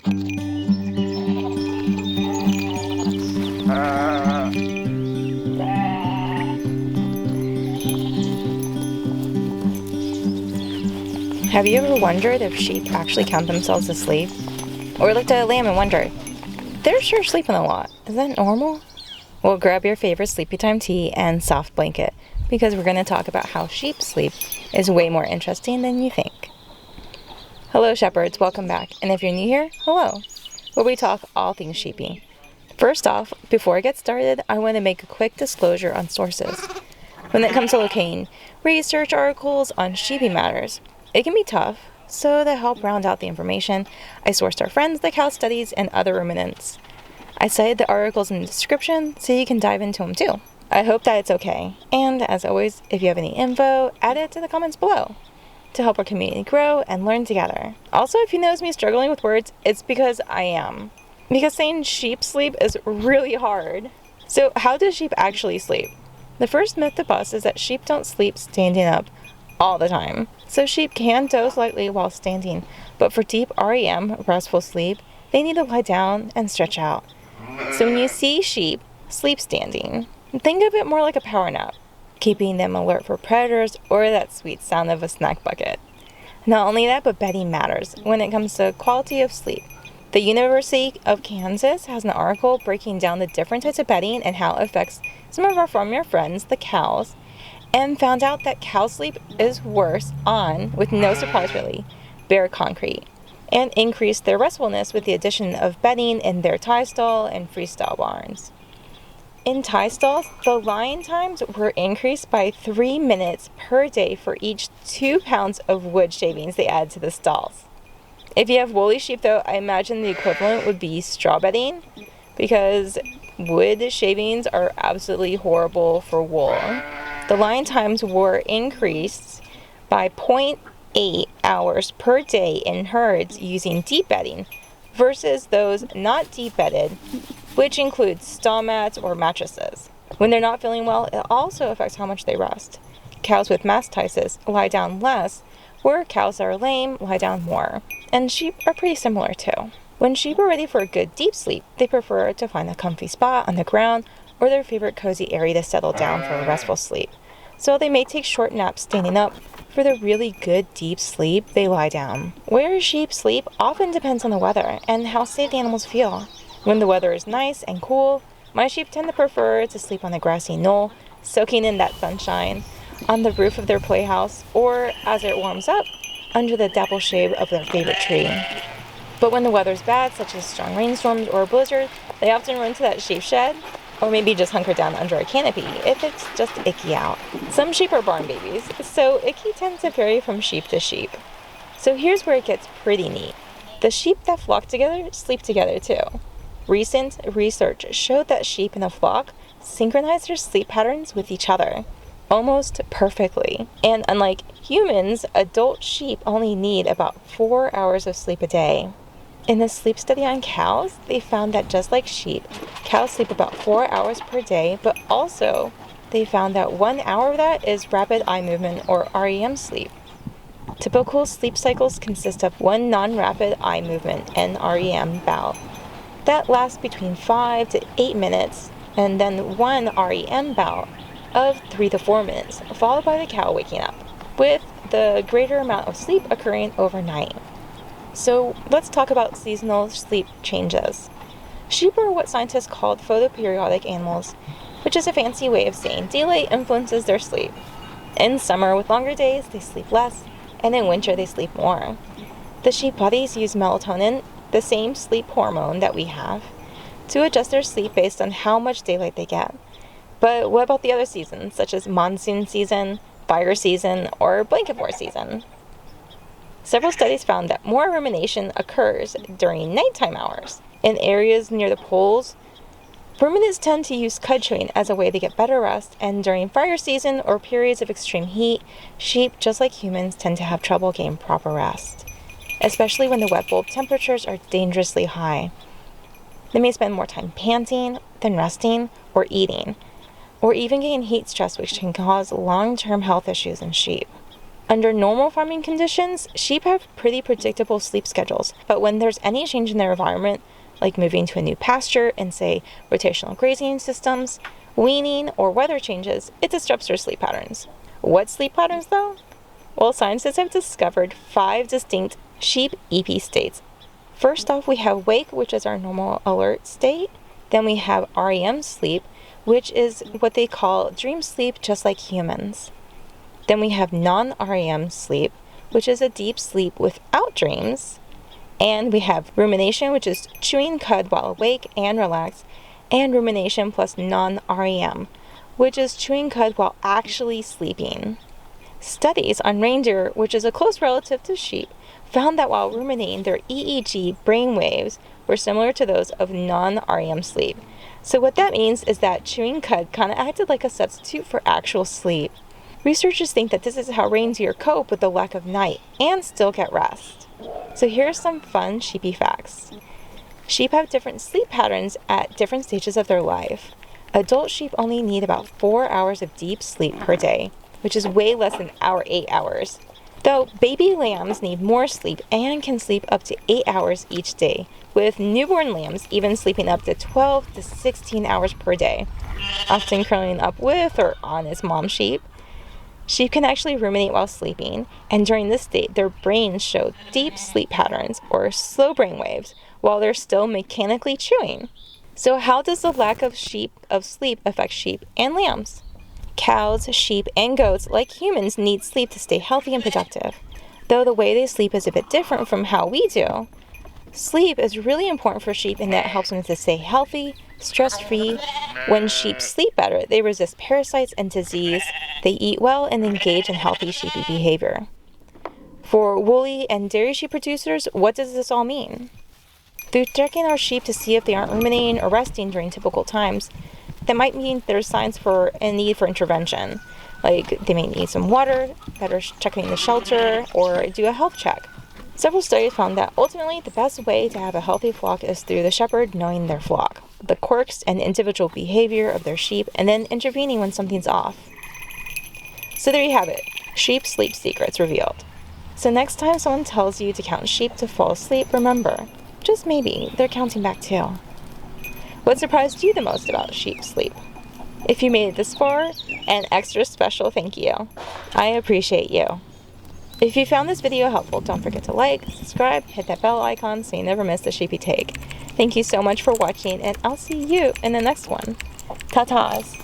Have you ever wondered if sheep actually count themselves asleep? Or looked at a lamb and wondered, they're sure sleeping a lot. Is that normal? Well, grab your favorite sleepy time tea and soft blanket, because we're going to talk about how sheep sleep is way more interesting than you think. Hello shepherds, welcome back. And if you're new here, hello, where we talk all things sheepy. First off, before I get started, I want to make a quick disclosure on sources. When it comes to locating research articles on sheepy matters, it can be tough, so to help round out the information, I sourced our friends, the cow studies, and other ruminants. I cited the articles in the description so you can dive into them too. I hope that it's okay, and as always, if you have any info, add it to the comments below to help our community grow and learn together. Also, if you notice me struggling with words, it's because I am. Because saying sheep sleep is really hard. So how do sheep actually sleep? The first myth to bust is that sheep don't sleep standing up all the time. So sheep can doze lightly while standing, but for deep REM, restful sleep, they need to lie down and stretch out. So when you see sheep sleep standing, think of it more like a power nap, keeping them alert for predators or that sweet sound of a snack bucket. Not only that, but bedding matters when it comes to quality of sleep. The University of Kansas has an article breaking down the different types of bedding and how it affects some of our farmer friends, the cows, and found out that cow sleep is worse on, with no surprise really, bare concrete, and increased their restfulness with the addition of bedding in their tie stall and freestyle barns. In tie stalls, the lying times were increased by 3 minutes per day for each 2 pounds of wood shavings they added to the stalls. If you have woolly sheep though, I imagine the equivalent would be straw bedding, because wood shavings are absolutely horrible for wool. The lying times were increased by 0.8 hours per day in herds using deep bedding versus those not deep bedded, which includes stall mats or mattresses. When they're not feeling well, it also affects how much they rest. Cows with mastitis lie down less, where cows that are lame lie down more. And sheep are pretty similar too. When sheep are ready for a good deep sleep, they prefer to find a comfy spot on the ground or their favorite cozy area to settle down for a restful sleep. So they may take short naps standing up. For the really good deep sleep, they lie down. Where sheep sleep often depends on the weather and how safe the animals feel. When the weather is nice and cool, my sheep tend to prefer to sleep on the grassy knoll, soaking in that sunshine, on the roof of their playhouse, or as it warms up, under the dapple shade of their favorite tree. But when the weather's bad, such as strong rainstorms or a blizzard, they often run to that sheep shed, or maybe just hunker down under a canopy if it's just icky out. Some sheep are barn babies, so icky tends to vary from sheep to sheep. So here's where it gets pretty neat. The sheep that flock together sleep together too. Recent research showed that sheep in a flock synchronize their sleep patterns with each other almost perfectly. And unlike humans, adult sheep only need about 4 hours of sleep a day. In a sleep study on cows, they found that just like sheep, cows sleep about 4 hours per day, but also they found that 1 hour of that is rapid eye movement or REM sleep. Typical sleep cycles consist of one non-rapid eye movement (NREM) bout that lasts between 5 to 8 minutes, and then one REM bout of 3 to 4 minutes, followed by the cow waking up, with the greater amount of sleep occurring overnight. So let's talk about seasonal sleep changes. Sheep are what scientists call photoperiodic animals, which is a fancy way of saying daylight influences their sleep. In summer, with longer days, they sleep less, and in winter, they sleep more. The sheep bodies use melatonin, the same sleep hormone that we have, to adjust their sleep based on how much daylight they get. But what about the other seasons, such as monsoon season, fire season, or blanket war season? Several studies found that more rumination occurs during nighttime hours. In areas near the poles, ruminants tend to use cud chewing as a way to get better rest, and during fire season or periods of extreme heat, sheep, just like humans, tend to have trouble getting proper rest, especially when the wet bulb temperatures are dangerously high. They may spend more time panting than resting or eating, or even getting heat stress, which can cause long-term health issues in sheep. Under normal farming conditions, sheep have pretty predictable sleep schedules, but when there's any change in their environment, like moving to a new pasture and, say, rotational grazing systems, weaning, or weather changes, it disrupts their sleep patterns. What sleep patterns, though? Well, scientists have discovered 5 distinct sheep EP states. First off, we have wake, which is our normal alert state. Then we have REM sleep, which is what they call dream sleep, just like humans. Then we have non-REM sleep, which is a deep sleep without dreams. And we have rumination, which is chewing cud while awake and relaxed, and rumination plus non-REM, which is chewing cud while actually sleeping. Studies on reindeer, which is a close relative to sheep, found that while ruminating, their EEG brain waves were similar to those of non-REM sleep. So what that means is that chewing cud kind of acted like a substitute for actual sleep. Researchers think that this is how reindeer cope with the lack of night and still get rest. So here's some fun sheepy facts. Sheep have different sleep patterns at different stages of their life. Adult sheep only need about 4 hours of deep sleep per day, which is way less than our 8 hours. Though baby lambs need more sleep and can sleep up to 8 hours each day, with newborn lambs even sleeping up to 12 to 16 hours per day, often curling up with or on its mom sheep. Sheep can actually ruminate while sleeping, and during this state, their brains show deep sleep patterns, or slow brain waves, while they're still mechanically chewing. So how does the lack of sleep affect sheep and lambs? Cows, sheep, and goats, like humans, need sleep to stay healthy and productive, though the way they sleep is a bit different from how we do. Sleep is really important for sheep in that it helps them to stay healthy, stress-free. When sheep sleep better, they resist parasites and disease, they eat well, and engage in healthy sheepy behavior. For woolly and dairy sheep producers, what does this all mean? Through checking our sheep to see if they aren't ruminating or resting during typical times, that might mean there's signs for a need for intervention, like they may need some water, better checking the shelter, or do a health check. Several studies found that ultimately the best way to have a healthy flock is through the shepherd knowing their flock, the quirks and individual behavior of their sheep, and then intervening when something's off. So there you have it, sheep sleep secrets revealed. So next time someone tells you to count sheep to fall asleep, remember, just maybe, they're counting back too. What surprised you the most about sheep sleep? If you made it this far, an extra special thank you. I appreciate you. If you found this video helpful, don't forget to like, subscribe, hit that bell icon so you never miss a sheepy take. Thank you so much for watching, and I'll see you in the next one. Ta-tas.